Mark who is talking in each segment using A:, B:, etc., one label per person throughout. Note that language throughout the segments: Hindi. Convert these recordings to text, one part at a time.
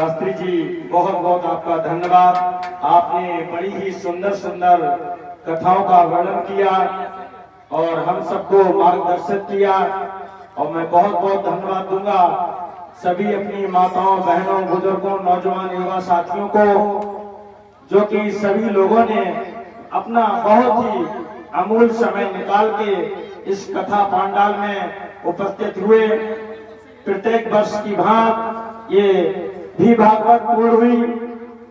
A: शास्त्री जी, बहुत बहुत आपका धन्यवाद। आपने बड़ी ही सुंदर सुंदर कथाओं का वर्णन किया और हम सबको मार्गदर्शित किया, और मैं बहुत बहुत धन्यवाद दूंगा सभी अपनी माताओं, बहनों, बुजुर्गों, नौजवान, युवा साथियों को, जो कि सभी लोगों ने अपना बहुत ही अमूल्य समय निकाल के इस कथा पांडाल में उपस्थित हुए। प्रत्येक वर्ष की भांति ये भी भागवत पूर्ण हुई,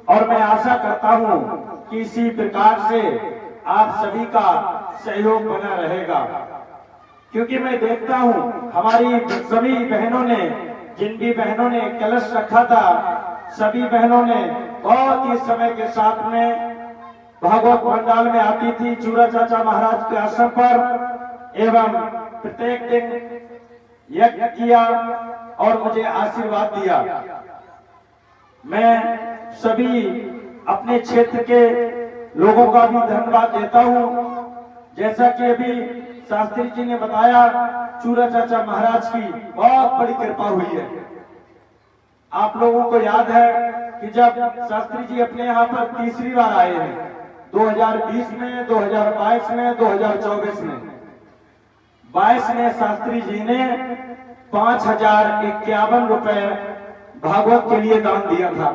A: और मैं आशा करता हूं कि इसी प्रकार से आप सभी का सहयोग बना रहेगा, क्योंकि मैं देखता हूं हमारी सभी बहनों ने, जिन भी बहनों ने कलश रखा था, सभी बहनों ने बहुत ही समय के साथ में भागवत पंडाल में आती थी चूरा चाचा महाराज के आश्रम पर, एवं प्रत्येक दिन यज्ञ किया और मुझे आशीर्वाद दिया। मैं सभी अपने क्षेत्र के लोगों का भी धन्यवाद देता हूं। जैसा कि अभी शास्त्री जी ने बताया, चूरा चाचा महाराज की बहुत बड़ी कृपा हुई है। आप लोगों को याद है कि जब शास्त्री जी अपने यहाँ पर तीसरी बार आए हैं, 2020 में, 2022 में, 2024 में, 22 में शास्त्री जी ने 5051 रुपए भागवत के लिए दान दिया था,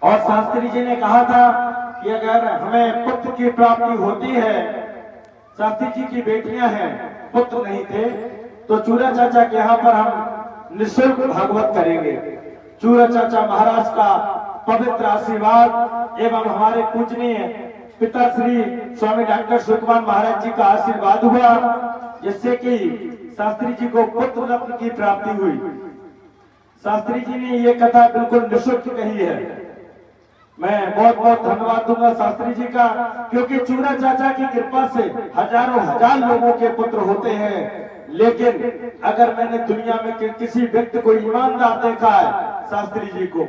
A: और शास्त्री जी ने कहा था कि अगर हमें पुत्र की प्राप्ति होती है, शास्त्री जी की बेटियां हैं, पुत्र नहीं थे, तो चूरा चाचा के यहाँ पर हम निःशुल्क भागवत करेंगे। चूरा चाचा महाराज का पवित्र आशीर्वाद एवं हमारे पूजनीय पिता श्री स्वामी डॉक्टर सुखमान महाराज जी का आशीर्वाद हुआ, जिससे कि शास्त्री जी को पुत्र रत्न की प्राप्ति हुई। शास्त्री जी ने ये कथा बिल्कुल निःशुल्क कही है। मैं बहुत बहुत धन्यवाद दूंगा शास्त्री जी का, क्योंकि चूरा चाचा की कृपा से हजारों हजार लोगों के पुत्र होते हैं, लेकिन अगर मैंने दुनिया में किसी व्यक्ति को ईमानदार देखा है, शास्त्री जी को।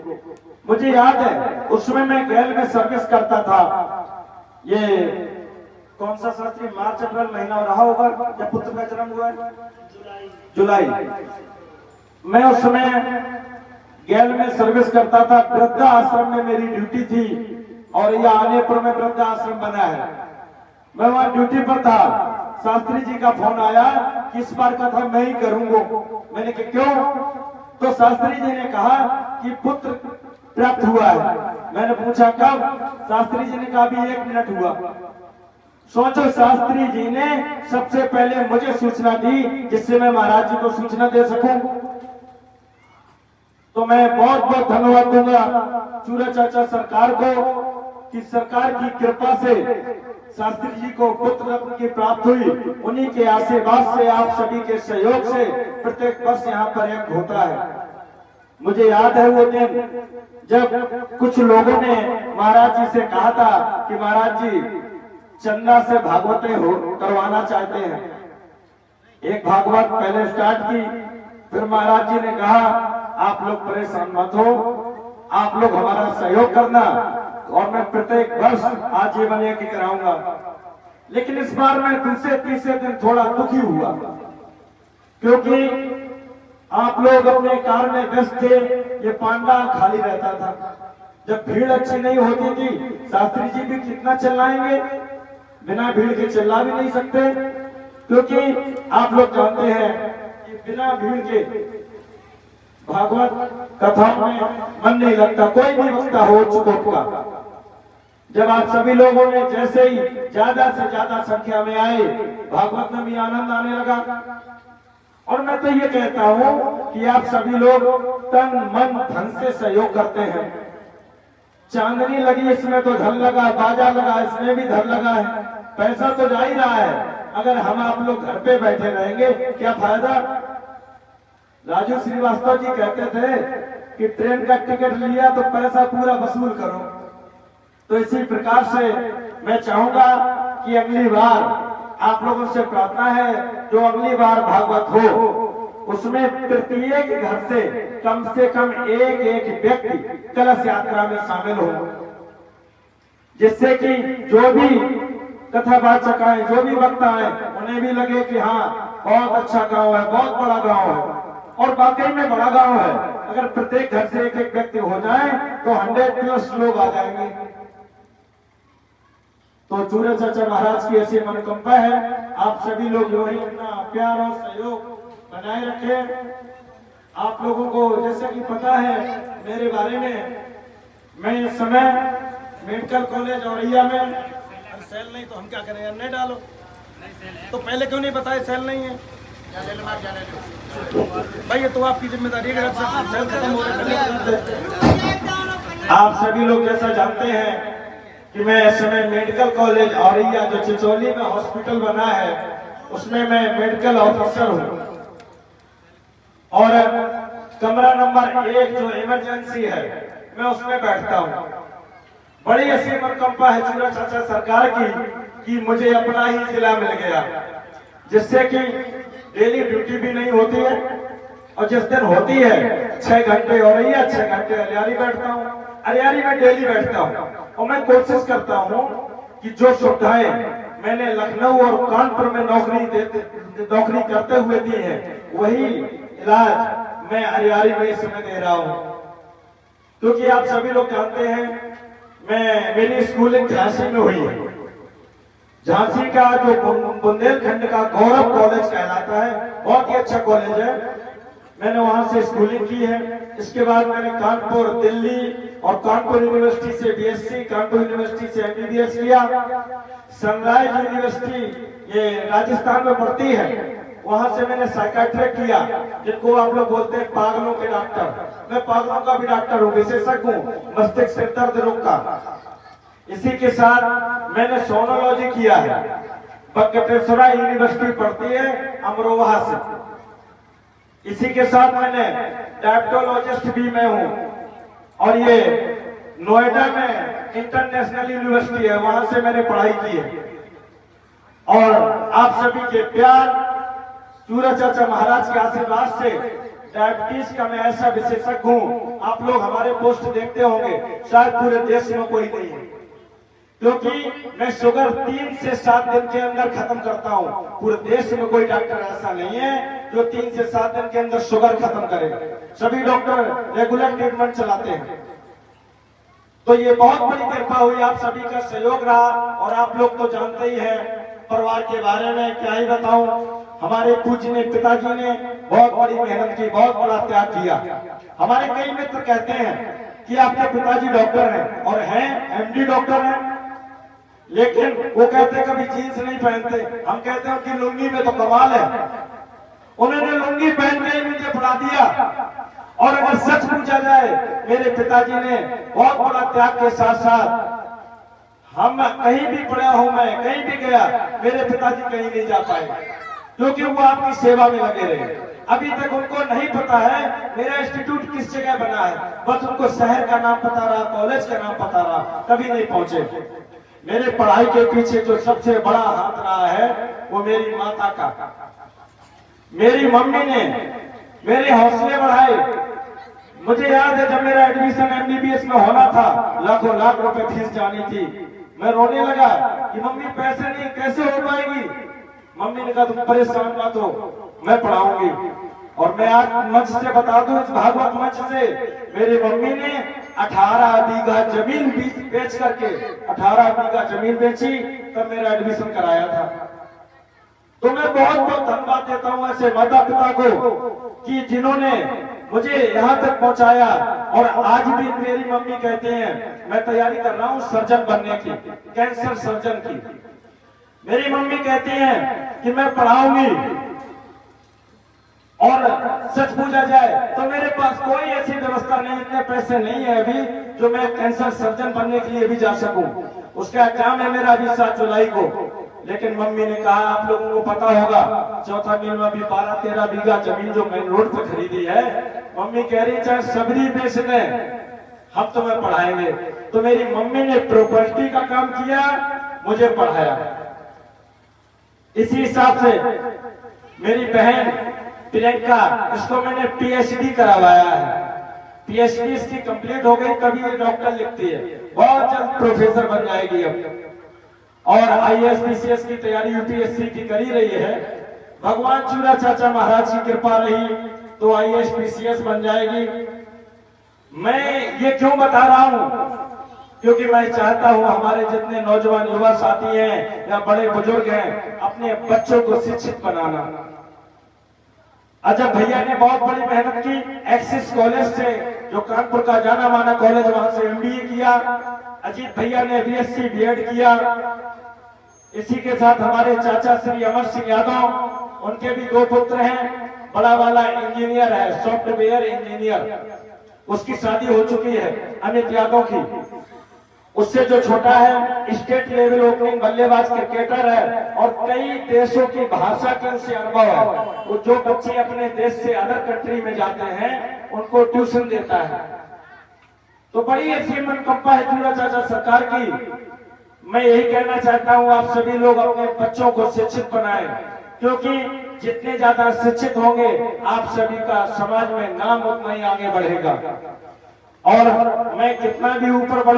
A: मुझे याद है उस समय मैं गैल में सर्विस करता था। ये कौन सा शास्त्री, मार्च अप्रैल महीना रहा होगा जब पुत्र का जन्म हुआ है, जुलाई। मैं उस समय गैल में सर्विस करता था। वृद्धा आश्रम में मेरी ड्यूटी थी, और यह आनेपुर में वृद्धा आश्रम बना है। मैं वहां ड्यूटी पर था, शास्त्री जी का फोन आया कि इस बार का था मैं ही करूंगा। मैंने कहा क्यों? तो शास्त्री जी ने कहा कि पुत्र प्राप्त हुआ है। मैंने पूछा कब? शास्त्री जी ने कहा अभी 1 मिनट हुआ। सोचो, शास्त्री जी ने सबसे पहले मुझे सूचना दी, जिससे मैं महाराज जी को सूचना दे सकूं। तो मैं बहुत बहुत धन्यवाद दूंगा चूरा चाचा सरकार को, कि सरकार की कृपा से शास्त्री जी को पुत्र रत्न की प्राप्त हुई। उन्हीं के आशीर्वाद से, आप सभी के सहयोग से प्रत्येक वर्ष यहाँ पर यज्ञ होता है। मुझे याद है वो दिन जब कुछ लोगों ने महाराज जी से कहा था कि महाराज जी चंदा से भागवतें करवाना चाहते हैं। एक भागवत पहले स्टार्ट की, फिर महाराज जी ने कहा आप लोग परेशान मत हो, आप लोग हमारा सहयोग करना, और मैं प्रत्येक वर्ष आजीवन यज्ञ कराऊंगा। लेकिन इस बार मैं दूसरे तीसरे दिन थोड़ा दुखी हुआ, क्योंकि आप लोग अपने कार्य में व्यस्त थे, ये पांडाल खाली रहता था। जब भीड़ अच्छी नहीं होती थी, शास्त्री जी भी कितना चिल्लाएंगे, बिना भीड़ के चिल्ला भी नहीं सकते, क्योंकि आप लोग जानते हैं कि बिना भीड़ के भागवत कथाओं में मन नहीं लगता। कोई भी वक्ता हो चुकोट का, जब आप सभी लोगों ने जैसे ही ज्यादा से ज्यादा संख्या में आए, भागवत में भी आनंद आने लगा। और मैं तो ये कहता हूं कि आप सभी लोग तन मन धन से सहयोग करते हैं। चांदनी लगी, इसमें तो धन लगा, बाजा लगा, इसमें भी धन लगा है, पैसा तो जा ही रहा है। अगर हम आप लोग घर पे बैठे रहेंगे, क्या फायदा? राजू श्रीवास्तव जी कहते थे कि ट्रेन का टिकट लिया तो पैसा पूरा वसूल करो। तो इसी प्रकार से मैं चाहूंगा कि अगली बार आप लोगों से प्रार्थना है, जो अगली बार भागवत हो, उसमें प्रत्येक घर से कम एक एक व्यक्ति कलश यात्रा में शामिल हो, जिससे कि जो भी कथावाचक आए, जो भी वक्ता आए, उन्हें भी लगे कि हाँ बहुत अच्छा गांव है, बहुत बड़ा गांव है, और वाकई में बड़ा गांव है। अगर प्रत्येक घर से एक एक व्यक्ति हो जाए तो 100+ लोग आ जाएंगे। तो चूरा चाचा महाराज की ऐसी मनोकामना है, आप सभी लोग जो ही अपना प्यार और सहयोग बनाए रखें। आप लोगों को जैसे कि पता है मेरे बारे में, मैं इस समय मेडिकल कॉलेज औरैया में, सेल नहीं तो हम क्या करें, नहीं डालो तो पहले क्यों नहीं बताए सेल नहीं है भाई, ये तो आपकी जिम्मेदारी है। सेल खत्म हो रहे, आप सभी लोग जैसा जानते हैं कि मैं इस समय मेडिकल कॉलेज औरैया जो चिचौली में हॉस्पिटल बना है उसमें मैं मेडिकल ऑफिसर हूँ, और कमरा नंबर 1 जो इमरजेंसी है मैं उसमें बैठता हूँ। बड़ी ऐसी मनोकामना है चूरा चाचा सरकार की कि मुझे अपना ही जिला मिल गया, जिससे कि डेली ड्यूटी भी नहीं होती है, और जिस दिन होती है 6 घंटे औरैया 6 घंटे अलियारी बैठता हूँ। अलियारी में डेली बैठता हूँ, और मैं कोशिश करता हूँ कि जो सुविधाएं मैंने लखनऊ और कानपुर में नौकरी करते हुए दी है वही इलाज मैं अलियारी में इस समय दे रहा हूँ। क्योंकि आप सभी लोग जानते हैं मेरी स्कूलिंग झांसी में हुई है। झांसी का जो बुंदेलखंड का गौरव कॉलेज कहलाता है, बहुत ही अच्छा कॉलेज है, मैंने वहां से स्कूलिंग की है। इसके बाद मैंने कानपुर, दिल्ली और कानपुर यूनिवर्सिटी से बीएससी, कानपुर यूनिवर्सिटी से एमबीबीएस किया। सनराइज यूनिवर्सिटी ये राजस्थान में पड़ती है, वहां से मैंने साइकाट्रिक किया, जिनको आप लोग बोलते हैं पागलों के डॉक्टर। मैं पागलों का भी डॉक्टर हूँ, विशेषज्ञ हूँ मस्तिष्क से दर्द रोग का। इसी के साथ मैंने सोनोलॉजी किया है, बक्केश्वरा यूनिवर्सिटी पड़ती है अमरोहा से। इसी के साथ मैंने डायबिटोलॉजिस्ट भी मैं हूँ, और ये नोएडा में इंटरनेशनल यूनिवर्सिटी है, वहां से मैंने पढ़ाई की है। और आप सभी के प्यार, चूरा चाचा महाराज के आशीर्वाद से डायबिटीज का मैं ऐसा विशेषज्ञ हूँ, आप लोग हमारे पोस्ट देखते होंगे, शायद पूरे देश में कोई नहीं है, क्योंकि मैं शुगर 3 से 7 दिन के अंदर खत्म करता हूँ। पूरे देश में कोई डॉक्टर ऐसा नहीं है जो 3 से 7 दिन के अंदर शुगर खत्म करे। सभी डॉक्टर रेगुलर ट्रीटमेंट चलाते हैं। तो ये बहुत बड़ी कृपा हुई, आप सभी का सहयोग रहा, और आप लोग तो जानते ही हैं परिवार के बारे में क्या ही बताऊं। हमारे पूजनीय पिताजी ने बहुत बड़ी मेहनत की, बहुत बड़ा त्याग किया। हमारे कई मित्र कहते हैं कि आपके पिताजी डॉक्टर हैं, और हैं, एमडी डॉक्टर हैं, लेकिन वो कहते कभी जीन्स नहीं पहनते। हम कहते हैं कि लुंगी में तो कमाल है, उन्होंने लुंगी पहन के ही मुझे पढ़ा दिया। और अगर सच पूछा जाए, मेरे पिताजी ने बहुत बड़ा त्याग के साथ साथ, हम कहीं भी पढ़ा हूं, मैं कहीं भी गया, मेरे पिताजी कहीं नहीं जा पाए, क्योंकि वो आपकी सेवा में लगे रहे। अभी तक उनको नहीं पता है मेरा इंस्टीट्यूट किस जगह बना है, बस उनको शहर का नाम पता रहा, कॉलेज का नाम पता रहा, कभी नहीं पहुंचे। मेरे पढ़ाई के पीछे जो सबसे बड़ा हाथ रहा है वो मेरी माता का। मेरी मम्मी ने मेरे हौसले बढ़ाए। मुझे याद है जब मेरा एडमिशन एमबीबीएस में होना था, लाखों लाख रुपए फीस जानी थी, मैं रोने लगा कि मम्मी पैसे नहीं, कैसे हो पाएगी। मम्मी ने कहा तुम परेशान मत हो, मैं पढ़ाऊंगी। और मैं आज मंच से बता दूं, इस भागवत मंच से, मेरी मम्मी ने 18 बीघा जमीन बेच करके 18 बीघा जमीन बेची, तब मेरा एडमिशन कराया था। तो मैं बहुत बहुत धन्यवाद देता हूं ऐसे माता पिता को कि जिन्होंने मुझे यहाँ तक पहुंचाया। और आज भी मेरी मम्मी कहते हैं, मैं तैयारी कर रहा हूँ सर्जन बनने की, कैंसर सर्जन की। मेरी मम्मी कहती हैं कि मैं पढ़ाऊंगी। और सच पूछा जाए तो मेरे पास कोई ऐसी व्यवस्था नहीं, इतने पैसे नहीं है अभी जो मैं कैंसर सर्जन बनने के लिए भी जा सकूं। उसका एग्जाम है मेरा अभी 7 जुलाई को। लेकिन मम्मी ने कहा, आप लोगों को पता होगा, चौथा मील में अभी 12-13 बीघा जमीन जो मेन रोड पर खरीदी है, मम्मी कह रही चाहे सबरी बेच दें, हम तुम्हें पढ़ाएंगे। तो मेरी मम्मी ने प्रॉपर्टी का काम किया, मुझे पढ़ाया। इसी हिसाब से मेरी बहन प्रियंका, इसको मैंने पीएचडी करवाया है। पीएचडी इसकी कंप्लीट हो गई, तभी ये डॉक्टर लिखती है, बहुत जल्द प्रोफेसर बन जाएगी अब। और आईएएस पीसीएस की तैयारी यूपीएससी की करी रही है। भगवान चूरा चाचा महाराज की कृपा रही तो IAS PCS बन जाएगी। मैं ये क्यों बता रहा हूं? क्योंकि मैं चाहता हूं हमारे जितने नौजवान युवा साथी हैं या बड़े बुजुर्ग हैं, अपने बच्चों को शिक्षित बनाना। अजब भैया ने बहुत बड़ी मेहनत की, एक्सिस कॉलेज से, जो कानपुर का जाना माना कॉलेज, वहां से MBA किया। अजीत भैया ने BSc B.Ed किया। इसी के साथ हमारे चाचा श्री अमर सिंह यादव, उनके भी 2 पुत्र हैं। बड़ा वाला इंजीनियर है, सॉफ्टवेयर इंजीनियर, उसकी शादी हो चुकी है अमित यादव की। उससे जो छोटा है स्टेट लेवल ओपनिंग बल्लेबाज क्रिकेटर है और कई देशों की भाषा का उनसे अनुभव है। वो जो बच्चे अपने देश से अदर कंट्री में जाते हैं उनको ट्यूशन देता है। तो बड़ी अच्छी मनकंपा है चूड़ा चाचा सरकार की। मैं यही कहना चाहता हूं, आप सभी लोग अपने बच्चों को शिक्षित बनाएं, क्योंकि जितने ज्यादा शिक्षित होंगे आप सभी का समाज में नाम उतना ही आगे बढ़ेगा। और मैं कितना भी ऊपर बढ़ूं